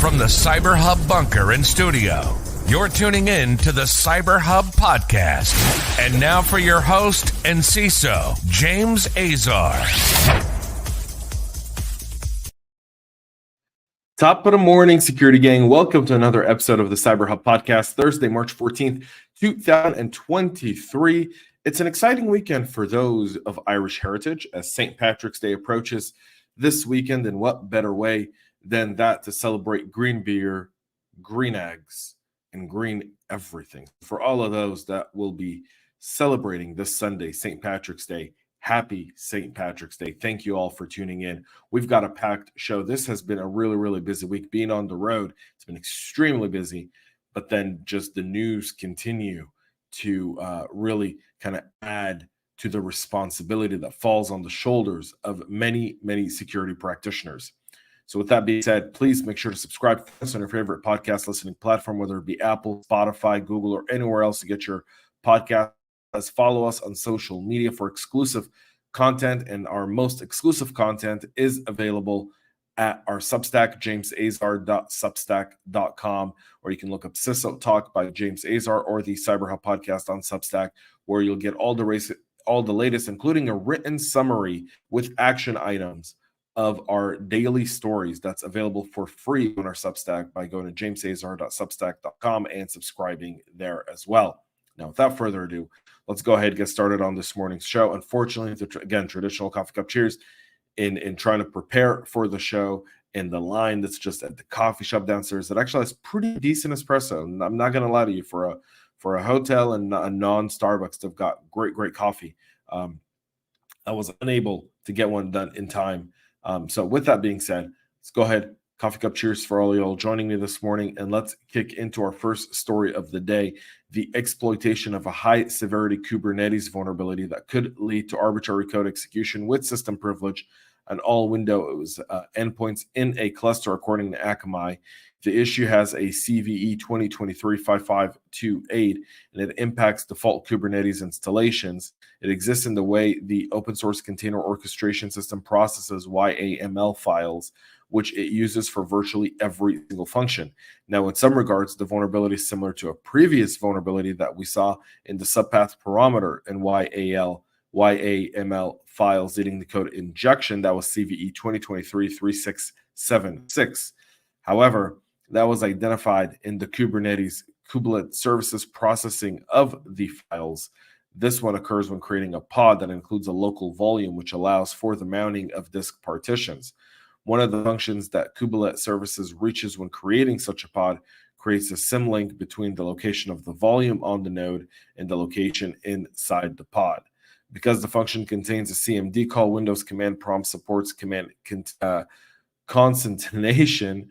From the CyberHub bunker and studio, you're tuning in to the CyberHub Podcast. And now for your host and CISO, James Azar. Top of the morning, security gang. Welcome to another episode of the CyberHub Podcast, Thursday, March 14th, 2023. It's an exciting weekend for those of Irish heritage as St. Patrick's Day approaches this weekend, and what better way than that to celebrate green beer, green eggs, and green everything. For all of those that will be celebrating this Sunday, St. Patrick's Day, happy St. Patrick's Day. Thank you all for tuning in. We've got a packed show. This has been a really busy week. Being on the road, it's been extremely busy, but then just the news continue to really kind of add to the responsibility that falls on the shoulders of many security practitioners. So with that being said, please make sure to subscribe to us on your favorite podcast listening platform, whether it be Apple, Spotify, Google, or anywhere else to get your podcast. Follow us on social media for exclusive content, and our most exclusive content is available at our Substack, jamesazar.substack.com, or you can look up CISO Talk by James Azar or the CyberHub Podcast on Substack, where you'll get all the latest, including a written summary with action items of our daily stories that's available for free on our Substack by going to jamesazar.substack.com and subscribing there as well. Now, without further ado, let's go ahead and get started on this morning's show. Unfortunately, again, traditional coffee cup cheers in trying to prepare for the show, and the line that's just at the coffee shop downstairs that actually has pretty decent espresso. And I'm not going to lie to you, for a hotel and a non-Starbucks, they've got great coffee. I was unable to get one done in time. So with that being said, let's go ahead. Coffee cup cheers for all of y'all joining me this morning, and let's kick into our first story of the day: the exploitation of a high-severity Kubernetes vulnerability that could lead to arbitrary code execution with system privilege on all Windows endpoints in a cluster, according to Akamai. The issue has a CVE 2023-5528, and it impacts default Kubernetes installations. It exists in the way the open source container orchestration system processes YAML files, which it uses for virtually every single function. Now, in some regards, the vulnerability is similar to a previous vulnerability that we saw in the subpath parameter and YAML files leading to code injection. That was CVE 2023-3676. However, that was identified in the Kubernetes kubelet services processing of the files. This one occurs when creating a pod that includes a local volume, which allows for the mounting of disk partitions. One of the functions that kubelet services reaches when creating such a pod creates a symlink between the location of the volume on the node and the location inside the pod. Because the function contains a CMD call, Windows command prompt supports command concatenation,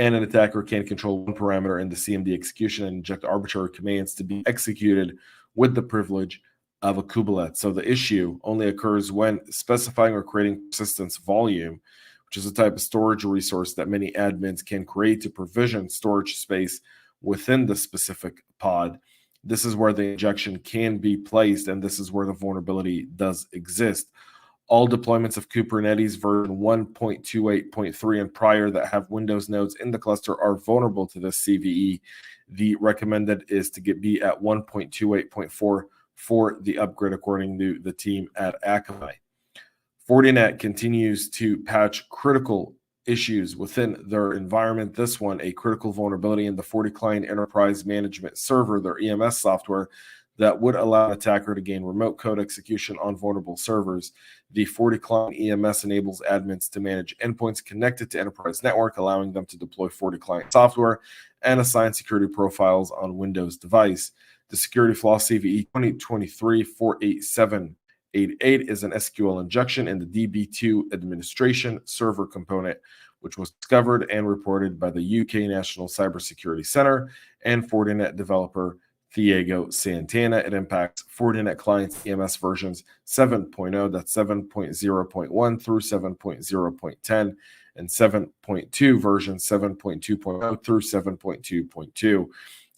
and an attacker can control one parameter in the CMD execution and inject arbitrary commands to be executed with the privilege of a kubelet. So the issue only occurs when specifying or creating persistence volume, which is a type of storage resource that many admins can create to provision storage space within the specific pod. This is where the injection can be placed, and this is where the vulnerability does exist. All deployments of Kubernetes version 1.28.3 and prior that have Windows nodes in the cluster are vulnerable to this CVE. The recommended is to be at 1.28.4 for the upgrade, according to the team at Akamai. Fortinet continues to patch critical issues within their environment. This one, a critical vulnerability in the FortiClient Enterprise Management Server, their EMS software, that would allow an attacker to gain remote code execution on vulnerable servers. The FortiClient EMS enables admins to manage endpoints connected to enterprise network, allowing them to deploy FortiClient software and assign security profiles on Windows device. The security flaw CVE 2023-48788 is an SQL injection in the DB2 administration server component, which was discovered and reported by the UK National Cybersecurity Center and Fortinet developer Thiago Santana. It impacts Fortinet clients EMS versions 7.0, that's 7.0.1 through 7.0.10, and 7.2 version 7.2.0 through 7.2.2.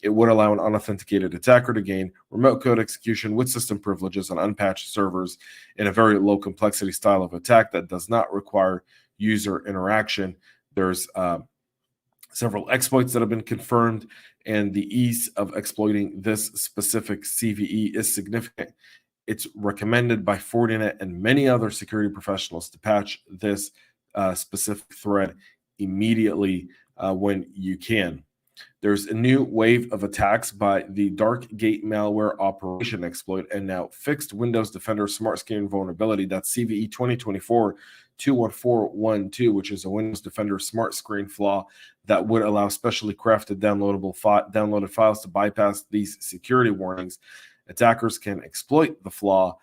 It would allow an unauthenticated attacker to gain remote code execution with system privileges on unpatched servers in a very low complexity style of attack that does not require user interaction. There's several exploits that have been confirmed, and the ease of exploiting this specific CVE is significant. It's recommended by Fortinet and many other security professionals to patch this specific thread immediately when you can. There's a new wave of attacks by the DarkGate malware operation exploit and now fixed Windows Defender SmartScreen vulnerability. That's CVE 2024-21412, which is a Windows Defender SmartScreen flaw that would allow specially crafted downloaded files to bypass these security warnings. Attackers can exploit the flaw,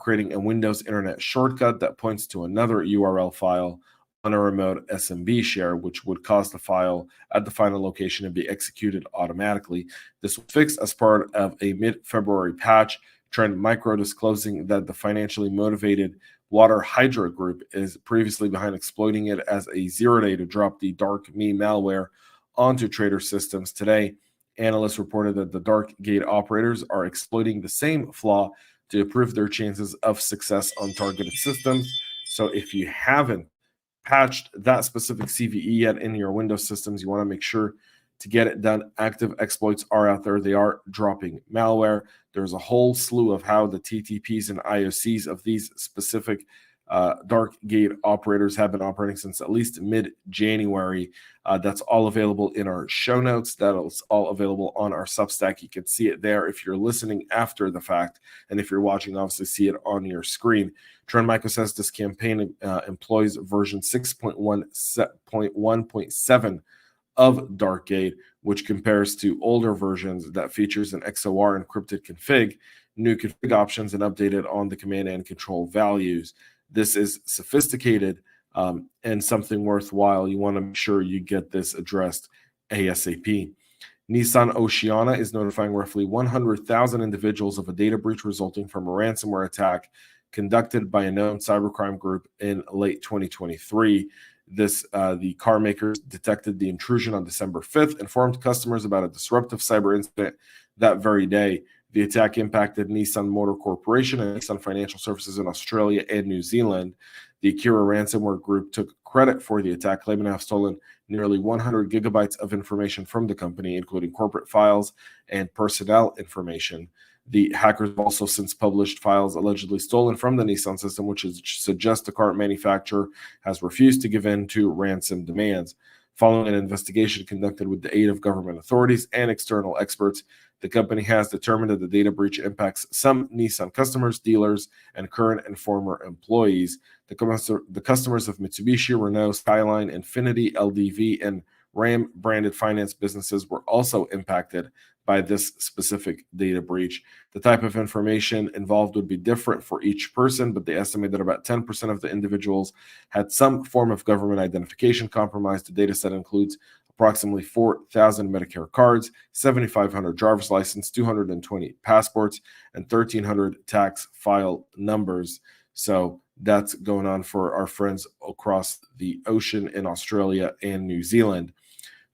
creating a Windows Internet shortcut that points to another URL file on a remote SMB share, which would cause the file at the final location to be executed automatically. This was fixed as part of a mid-February patch. Trend Micro disclosing that the financially motivated Water Hydra Group is previously behind exploiting it as a zero-day to drop the DarkMe malware onto trader systems. Today, analysts reported that the DarkGate operators are exploiting the same flaw to improve their chances of success on targeted systems. So if you haven't patched that specific CVE yet in your Windows systems, you want to make sure to get it done. Active exploits are out there. They are dropping malware. There's a whole slew of how the TTPs and IOCs of these specific DarkGate operators have been operating since at least mid-January. That's all available in our show notes. That's all available on our Substack. You can see it there if you're listening after the fact. And if you're watching, obviously see it on your screen. Trend Micro says this campaign employs version 6.1.7 of DarkGate, which compares to older versions that features an XOR encrypted config, new config options, and updated on the command and control values. This is sophisticated and something worthwhile. You want to make sure you get this addressed ASAP. Nissan Oceana is notifying roughly 100,000 individuals of a data breach resulting from a ransomware attack conducted by a known cybercrime group in late 2023. The car makers detected the intrusion on December 5th, informed customers about a disruptive cyber incident that very day. The attack impacted Nissan Motor Corporation and Nissan Financial Services in Australia and New Zealand. The Akira ransomware group took credit for the attack, claiming to have stolen nearly 100 gigabytes of information from the company, including corporate files and personnel information. The hackers have also since published files allegedly stolen from the Nissan system, which suggests the car manufacturer has refused to give in to ransom demands. Following an investigation conducted with the aid of government authorities and external experts, the company has determined that the data breach impacts some Nissan customers, dealers, and current and former employees. The customers of Mitsubishi, Renault, Skyline, Infiniti, LDV, and Ram branded finance businesses were also impacted by this specific data breach. The type of information involved would be different for each person, but they estimate that about 10% of the individuals had some form of government identification compromised. The data set includes approximately 4,000 Medicare cards, 7,500 driver's license, 220 passports, and 1,300 tax file numbers. So that's going on for our friends across the ocean in Australia and New Zealand.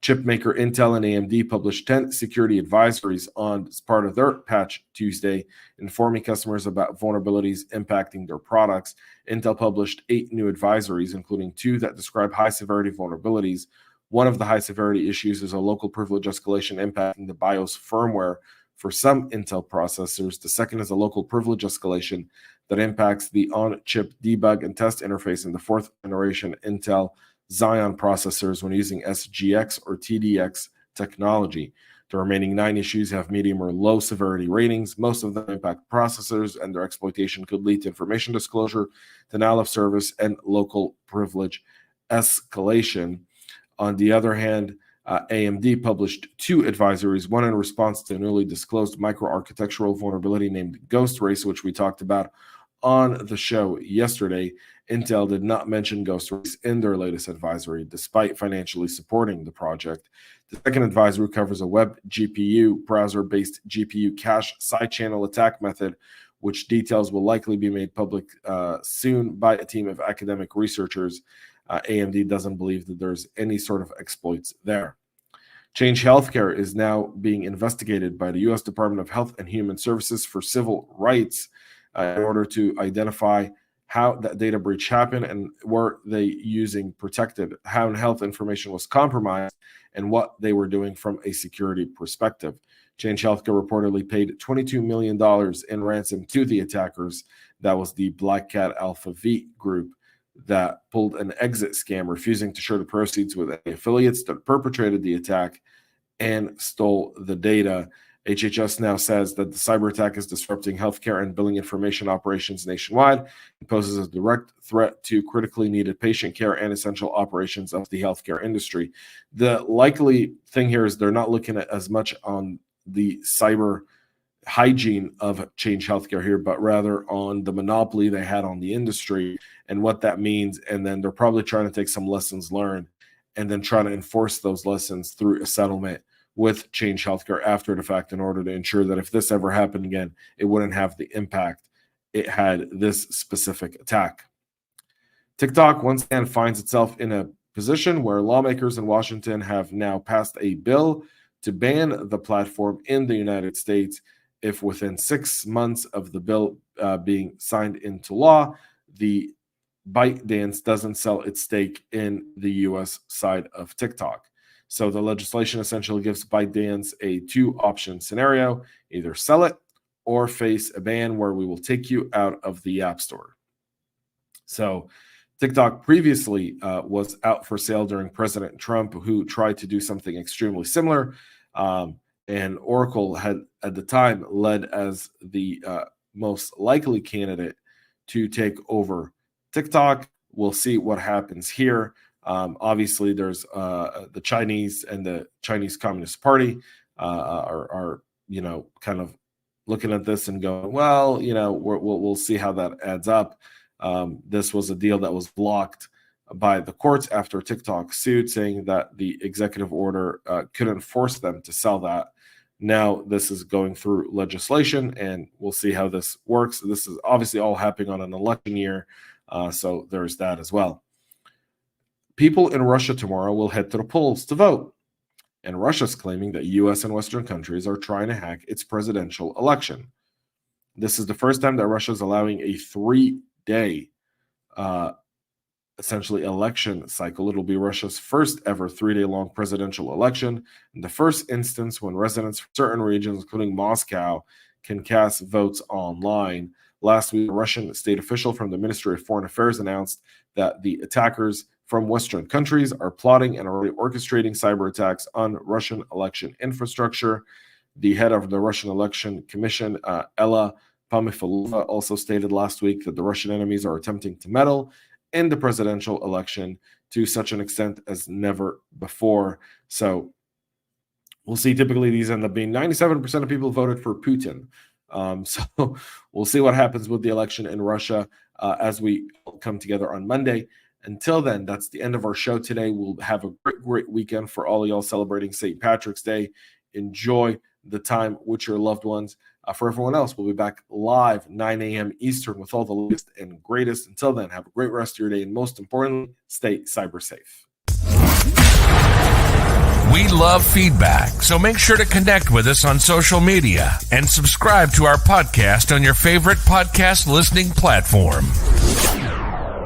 Chip maker Intel and AMD published 10 security advisories as part of their Patch Tuesday, informing customers about vulnerabilities impacting their products. Intel published 8 new advisories, including 2 that describe high-severity vulnerabilities. One of the high-severity issues is a local privilege escalation impacting the BIOS firmware for some Intel processors. The second is a local privilege escalation that impacts the on-chip debug and test interface in the 4th-generation Intel Xeon processors when using SGX or TDX technology. The remaining 9 issues have medium or low severity ratings. Most of them impact processors, and their exploitation could lead to information disclosure, denial of service, and local privilege escalation. On the other hand, AMD published 2 advisories, one in response to a newly disclosed microarchitectural vulnerability named Ghost Race, which we talked about on the show yesterday. Intel did not mention Ghost Race in their latest advisory, despite financially supporting the project. The second advisory covers a web GPU, browser-based GPU cache side-channel attack method, which details will likely be made public soon by a team of academic researchers. AMD doesn't believe that there's any sort of exploits there. Change Healthcare is now being investigated by the U.S. Department of Health and Human Services for civil rights in order to identify how that data breach happened and were they using protected, how health information was compromised, and what they were doing from a security perspective. Change Healthcare reportedly paid $22 million in ransom to the attackers. That was the Black Cat Alpha V group that pulled an exit scam, refusing to share the proceeds with any affiliates that perpetrated the attack and stole the data. HHS now says that the cyber attack is disrupting healthcare and billing information operations nationwide and poses a direct threat to critically needed patient care and essential operations of the healthcare industry. The likely thing here is they're not looking at as much on the cyber hygiene of Change Healthcare here, but rather on the monopoly they had on the industry and what that means. And then they're probably trying to take some lessons learned and then trying to enforce those lessons through a settlement with Change Healthcare after the fact in order to ensure that if this ever happened again, it wouldn't have the impact it had this specific attack. TikTok once again finds itself in a position where lawmakers in Washington have now passed a bill to ban the platform in the United States if within 6 months of the bill being signed into law, the ByteDance doesn't sell its stake in the U.S. side of TikTok. So the legislation essentially gives ByteDance a two-option scenario: either sell it or face a ban where we will take you out of the App Store. So TikTok previously was out for sale during President Trump, who tried to do something extremely similar. And Oracle had at the time led as the most likely candidate to take over TikTok. We'll see what happens here. Obviously, there's the Chinese and the Chinese Communist Party are kind of looking at this and going, well, we'll see how that adds up. This was a deal that was blocked by the courts after TikTok sued, saying that the executive order couldn't force them to sell that. Now this is going through legislation, and we'll see how this works. This is obviously all happening on an election year, so there's that as well. People in Russia tomorrow will head to the polls to vote, and Russia's claiming that U.S. and Western countries are trying to hack its presidential election. This is the first time that Russia is allowing a 3-day essentially election cycle. It'll be Russia's first ever 3-day long presidential election, and the first instance when residents from certain regions, including Moscow, can cast votes online. Last week, a Russian state official from the Ministry of Foreign Affairs announced that the attackers from Western countries are plotting and already orchestrating cyber attacks on Russian election infrastructure. The head of the Russian Election Commission, Ella Pamifalova, also stated last week that the Russian enemies are attempting to meddle in the presidential election to such an extent as never before. So we'll see. Typically, these end up being 97% of people voted for Putin. So we'll see what happens with the election in Russia as we come together on Monday. Until then, that's the end of our show today. We'll have a great weekend for all of y'all celebrating St. Patrick's Day. Enjoy the time with your loved ones. For everyone else, we'll be back live 9 a.m. Eastern with all the latest and greatest. Until then, have a great rest of your day, and most importantly, stay cyber safe. We love feedback, so make sure to connect with us on social media and subscribe to our podcast on your favorite podcast listening platform.